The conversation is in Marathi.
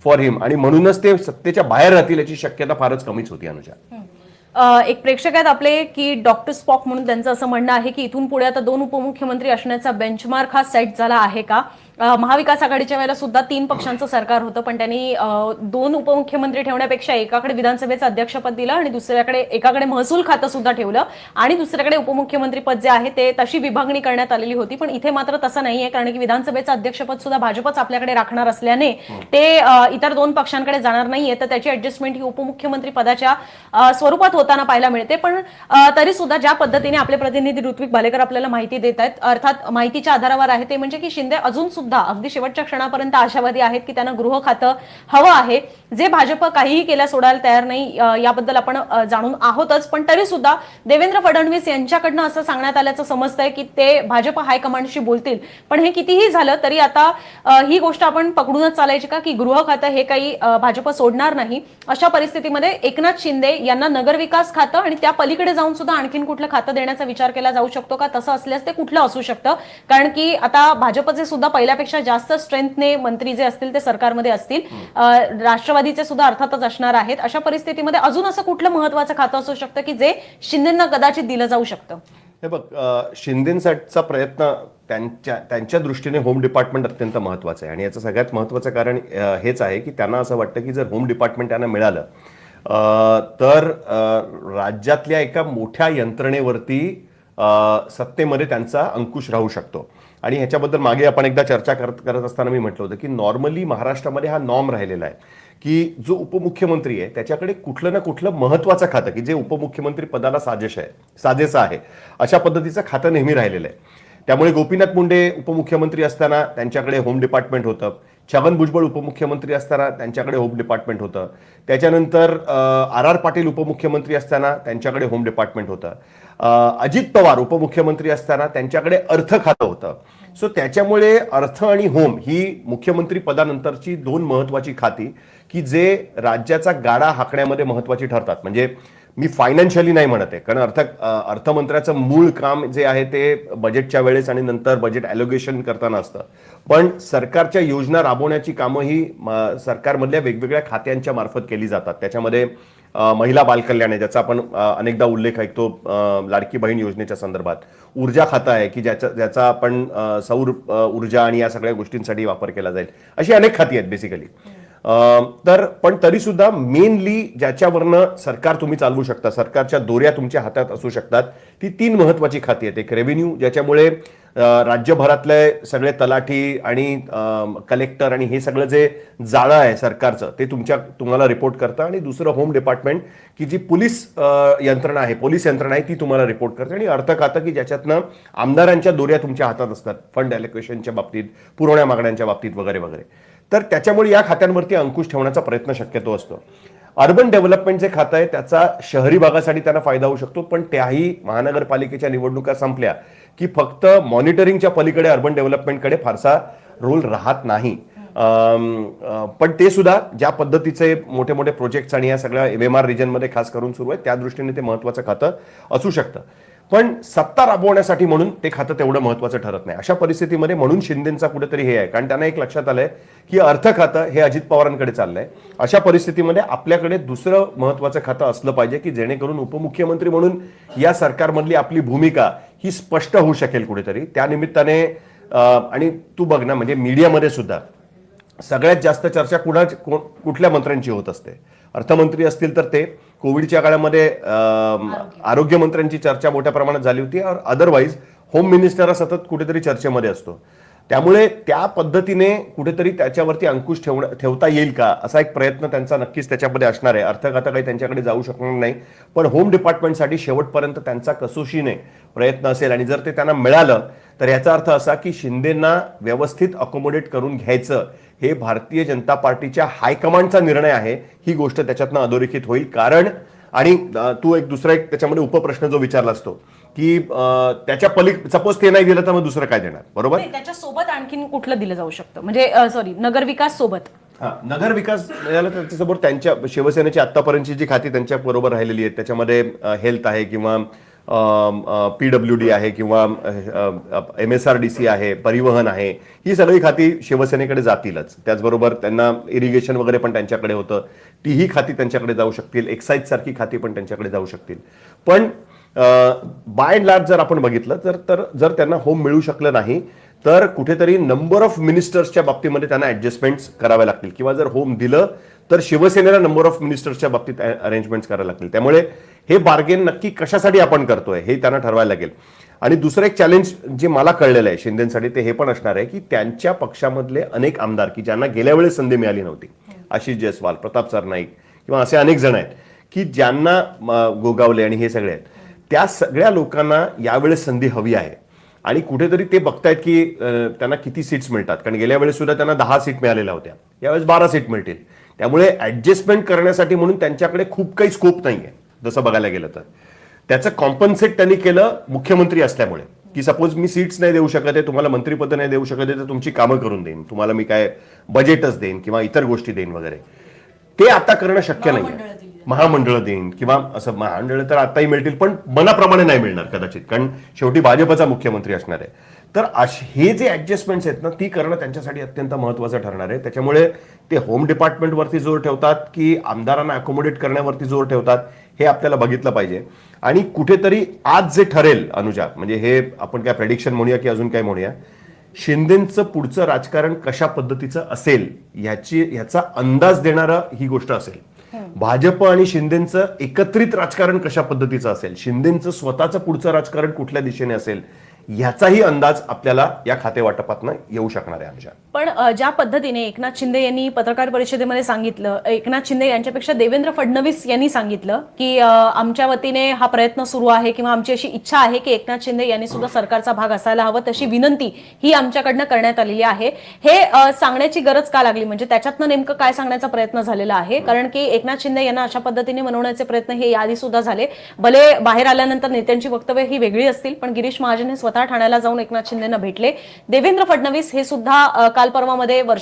फॉर हिम आणि म्हणूनच ते सत्तेच्या बाहेर राहतील याची शक्यता फारच कमीच होती अनुजा. एक प्रेक्षक आहेत आपले की डॉक्टर स्पॉक म्हणून त्यांचं असं म्हणणं आहे की इथून पुढे आता 2 उपमुख्यमंत्री असण्याचा बेंचमार्क हा सेट झाला आहे का? महाविकास आघाडीच्या वेळेला सुद्धा 3 पक्षांचं सरकार होतं, पण त्यांनी 2 उपमुख्यमंत्री ठेवण्यापेक्षा एकाकडे विधानसभेचं अध्यक्षपद दिलं आणि एकाकडे महसूल खातं सुद्धा ठेवलं आणि दुसऱ्याकडे उपमुख्यमंत्री पद जे आहे ते तशी विभागणी करण्यात आलेली होती. पण इथे मात्र तसं नाहीये, कारण की विधानसभेचं अध्यक्षपद सुद्धा भाजपच आपल्याकडे राखणार असल्याने ते इतर 2 पक्षांकडे जाणार नाहीये, तर त्याची ऍडजस्टमेंट ही उपमुख्यमंत्री पदाच्या स्वरूपात होताना पाहायला मिळते. पण तरी सुद्धा ज्या पद्धतीने आपले प्रतिनिधी ऋत्विक भालेकर आपल्याला माहिती देत आहेत, अर्थात माहितीच्या आधारावर आहे ते म्हणजे की शिंदे अजून सुद्धा अगदी शेवटच्या क्षणापर्यंत आशावादी आहेत की त्यांना गृह खातं हवं आहे, जे भाजप काहीही केल्या सोडायला तयार नाही. याबद्दल आपण जाणून आहोतच, पण तरी सुद्धा देवेंद्र फडणवीस यांच्याकडनं असं सांगण्यात आल्याचं समजतंय की ते भाजप हायकमांडशी बोलतील. पण हे कितीही झालं तरी आता ही गोष्ट आपण पकडूनच चालायची का की गृह खातं हे काही भाजप सोडणार नाही. अशा परिस्थितीमध्ये एकनाथ शिंदे यांना नगरविकास खातं आणि त्या पलीकडे जाऊन सुद्धा आणखीन कुठलं खातं देण्याचा विचार केला जाऊ शकतो का? तसं असल्यास ते कुठलं असू शकतं? कारण की आता भाजपचे सुद्धा पहिल्यापेक्षा जास्त स्ट्रेंथने मंत्री जे असतील ते सरकारमध्ये असतील, राष्ट्रवादीचे सुद्धा अर्थातच असणार आहेत. अशा परिस्थितीमध्ये अजून असं कुठलं महत्वाचं खातं असू शकतं की जे शिंदेंना कदाचित दिलं जाऊ शकतं? हे बघ, शिंदेंसाठीचा प्रयत्न त्यांच्या दृष्टीने होम डिपार्टमेंट अत्यंत महत्वाचं आहे आणि याचं सगळ्यात महत्वाचं कारण हेच आहे की त्यांना असं वाटतं की जर होम डिपार्टमेंट त्यांना मिळालं तर राज्यातल्या एका मोठ्या यंत्रणेवरती सत्तेमध्ये त्यांचा अंकुश राहू शकतो. आणि ह्याच्याबद्दल मागे आपण एकदा चर्चा करत असताना मी म्हटलं होतं की नॉर्मली महाराष्ट्रामध्ये हा नॉर्म राहिलेला आहे की जो उपमुख्यमंत्री आहे त्याच्याकडे कुठलं ना कुठलं महत्वाचं खातं की जे उपमुख्यमंत्री पदाला साजेसं आहे अशा पद्धतीचं खातं नेहमी राहिलेलं आहे. त्यामुळे गोपीनाथ मुंडे उपमुख्यमंत्री असताना त्यांच्याकडे होम डिपार्टमेंट होतं, छगन भुजबळ उपमुख्यमंत्री असताना त्यांच्याकडे होम डिपार्टमेंट होतं, त्याच्यानंतर आर पाटील उपमुख्यमंत्री असताना त्यांच्याकडे होम डिपार्टमेंट होतं, अजित पवार उपमुख्यमंत्री असताना त्यांच्याकडे अर्थ खातं होतं. सो त्याच्यामुळे अर्थ आणि होम ही मुख्यमंत्री पदानंतरची 2 महत्वाची खाती की जे राज्याचा गाडा हाकण्यामध्ये महत्वाची ठरतात. म्हणजे मी फायनान्शियली नाही म्हणत आहे, कारण अर्थमंत्र्याचं मूळ काम जे आहे ते बजेटच्या वेळेस आणि नंतर बजेट ॲलोकेशन करताना असतं, पण सरकारच्या योजना राबवण्याची कामं ही सरकारमधल्या वेगवेगळ्या खात्यांच्या मार्फत केली जातात. त्याच्यामध्ये महिला बालकल्याण आहे ज्याचा आपण अनेकदा उल्लेख ऐकतो लाडकी बहीण योजनेच्या संदर्भात, ऊर्जा खातं आहे की ज्याचा आपण सौर ऊर्जा आणि या सगळ्या गोष्टींसाठी वापर केला जाईल. अशी अनेक खाती आहेत बेसिकली. तर पण तरी सुद्धा मेनली ज्याच्यावरनं सरकार तुम्ही चालवू शकता, सरकारच्या दोऱ्या तुमच्या हातात असू शकतात, ती 3 महत्वाची खाती आहेत. एक रेव्हेन्यू ज्याच्यामुळे राज्यभरातले सगळे तलाठी आणि कलेक्टर आणि हे सगळं जे जाळं आहे सरकारचं ते तुम्हाला रिपोर्ट करतं, आणि दुसरं होम डिपार्टमेंट की जी पोलीस यंत्रणा आहे ती तुम्हाला रिपोर्ट करते, आणि अर्थ खातं की ज्याच्यातनं आमदारांच्या दोऱ्या तुमच्या हातात असतात फंड ॲलोकेशनच्या बाबतीत, पुरवण्या मागण्यांच्या बाबतीत वगैरे वगैरे. तर त्याच्यामुळे या खात्यांवरती अंकुश ठेवण्याचा प्रयत्न शक्यतो असतो. अर्बन डेव्हलपमेंट जे खातं आहे त्याचा शहरी भागासाठी त्यांना फायदा होऊ शकतो, पण त्याही महानगरपालिकेच्या निवडणुका संपल्या की फक्त मॉनिटरिंगच्या पलीकडे अर्बन डेव्हलपमेंटकडे फारसा रोल राहत नाही. पण ते सुद्धा ज्या पद्धतीचे मोठे मोठे प्रोजेक्ट्स आणि या सगळ्या MMR रिजनमध्ये खास करून सुरू आहे त्या दृष्टीने ते महत्वाचं खातं असू शकतं, पण सत्ता राबवण्यासाठी म्हणून ते खातं तेवढं महत्वाचं ठरत नाही. अशा परिस्थितीमध्ये म्हणून शिंदेंचा कुठेतरी हे आहे, कारण त्यांना एक लक्षात आलंय की अर्थ खातं हे अजित पवारांकडे चाललंय. अशा परिस्थितीमध्ये आपल्याकडे दुसरं महत्वाचं खातं असलं पाहिजे की जेणेकरून उपमुख्यमंत्री म्हणून या सरकारमधली आपली भूमिका ही स्पष्ट होऊ शकेल कुठेतरी. त्या निमित्ताने आणि तू बघ ना, म्हणजे मीडियामध्ये सुद्धा सगळ्यात जास्त चर्चा कुठल्या मंत्र्यांची होत असते. अर्थमंत्री असतील तर ते, कोविडच्या काळामध्ये आरोग्यमंत्र्यांची चर्चा मोठ्या प्रमाणात झाली होती, अदरवाईज होम मिनिस्टर हा सतत कुठेतरी चर्चेमध्ये असतो. त्यामुळे त्या पद्धतीने कुठेतरी त्याच्यावरती अंकुश ठेवता येईल का असा एक प्रयत्न त्यांचा नक्कीच त्याच्यामध्ये असणार आहे. अर्थ खातं काही त्यांच्याकडे जाऊ शकणार नाही, पण होम डिपार्टमेंटसाठी शेवटपर्यंत त्यांचा कसोशीने प्रयत्न असेल, आणि जर ते त्यांना मिळालं तर याचा अर्थ असा की शिंदेंना व्यवस्थित अकोमोडेट करून घ्यायचं हे भारतीय जनता पार्टीच्या हायकमांडचा निर्णय आहे. ही गोष्ट त्याच्यातनं अधोरेखित होईल. कारण आणि तू दुसरा एक त्याच्यामध्ये उपप्रश्न जो विचारला असतो की त्याच्या सपोज ते नाही दिलं तर मग दुसरं काय देणार, बरोबर? त्याच्यासोबत आणखीन कुठलं दिलं जाऊ शकतं, म्हणजे सॉरी नगरविकास सोबत. नगरविकास त्यांच्यासमोर त्यांच्या शिवसेनेची आतापर्यंतची जी खाती त्यांच्या बरोबर राहिलेली आहेत त्याच्यामध्ये हेल्थ आहे किंवा PWD आहे किंवा MSRDC आहे, परिवहन आहे, ही सगळी खाती शिवसेनेकडे जातीलच. त्याचबरोबर त्यांना इरिगेशन वगैरे पण त्यांच्याकडे होतं, तीही खाती त्यांच्याकडे जाऊ शकतील. एक्साईज सारखी खाती पण त्यांच्याकडे जाऊ शकतील. पण बाय अँड लार्ज जर आपण बघितलं तर जर त्यांना होम मिळू शकलं नाही तर कुठेतरी नंबर ऑफ मिनिस्टर्सच्या बाबतीमध्ये त्यांना ऍडजस्टमेंट्स कराव्या लागतील, किंवा जर होम दिलं तर शिवसेनेला नंबर ऑफ मिनिस्टर्सच्या बाबतीत अरेंजमेंट्स करायला लागतील. त्यामुळे हे बार्गेन नक्की कशासाठी आपण करतोय हे त्यांना ठरवायला लागेल. आणि दुसरं एक चॅलेंज जे मला कळलेलं आहे शिंदेसाठी ते हे पण असणार आहे की त्यांच्या पक्षामधले अनेक आमदार की ज्यांना गेल्या वेळेस संधी मिळाली नव्हती, आशिष जयस्वाल, प्रताप सरनाईक किंवा असे अनेक जण आहेत की ज्यांना गोगावले आणि हे सगळे आहेत, त्या सगळ्या लोकांना यावेळेस संधी हवी आहे. आणि कुठेतरी ते बघतायत की त्यांना किती सीट्स मिळतात, कारण गेल्या वेळेस सुद्धा त्यांना 10 सीट मिळालेल्या होत्या, यावेळेस 12 सीट मिळतील. त्यामुळे ऍडजस्टमेंट करण्यासाठी म्हणून त्यांच्याकडे खूप काही स्कोप नाहीये जसं बघायला गेलं तर. त्याचं कॉम्पन्सेट त्यांनी केलं मुख्यमंत्री असल्यामुळे, की सपोज मी सीट्स नाही देऊ शकत आहे, तुम्हाला मंत्रिपद नाही देऊ शकत आहे, तर तुमची कामं करून देईन, तुम्हाला मी काय बजेटच देईन किंवा इतर गोष्टी देईन वगैरे. ते आता करणं शक्य नाही. महामंडळ देईन किंवा असं महामंडळ तर आताही मिळतील, पण मनाप्रमाणे नाही मिळणार कदाचित, कारण शेवटी भाजपचा मुख्यमंत्री असणार आहे. तर हे जे ऍडजस्टमेंट्स आहेत ना, ती करणं त्यांच्यासाठी अत्यंत महत्त्वाचं ठरणार आहे. त्याच्यामुळे ते होम डिपार्टमेंटवरती जोर ठेवतात की आमदारांना अकोमोडेट करण्यावरती जोर ठेवतात हे आपल्याला बघितलं पाहिजे. आणि कुठेतरी आज जे ठरेल अनुजा, म्हणजे हे आपण काय प्रेडिक्शन म्हणूया की अजून काय म्हणूया, शिंदेचं पुढचं राजकारण कशा पद्धतीचं असेल ह्याचा अंदाज देणारा ही गोष्ट असेल. भाजप आणि शिंदेचं एकत्रित राजकारण कशा पद्धतीचं असेल, शिंदेचं स्वतःचं पुढचं राजकारण कुठल्या दिशेने असेल, याचाही अंदाज आपल्याला या खातेवाटपातनं येऊ शकणार आहे आमच्या. पण ज्या पद्धतीने एकनाथ शिंदे यांनी पत्रकार परिषदेमध्ये सांगितलं, एकनाथ शिंदे यांच्यापेक्षा देवेंद्र फडणवीस यांनी सांगितलं की आमच्या वतीने हा प्रयत्न सुरू आहे किंवा आमची अशी इच्छा आहे की एकनाथ शिंदे यांनी सुद्धा सरकारचा भाग असायला हवं, तशी विनंती ही आमच्याकडनं करण्यात आलेली आहे. हे सांगण्याची गरज का लागली, म्हणजे त्याच्यातनं नेमकं काय सांगण्याचा प्रयत्न झालेला आहे? कारण की एकनाथ शिंदे यांना अशा पद्धतीने मनवण्याचे प्रयत्न हे याआधी सुद्धा झाले. भले बाहेर आल्यानंतर नेत्यांची वक्तव्य ही वेगळी असतील, पण गिरीश महाजन हे स्वतः ठाण्याला जाऊन एकनाथ शिंदेंना भेटले. देवेंद्र फडणवीस हे सुद्धा काल परवामध्ये वर्ष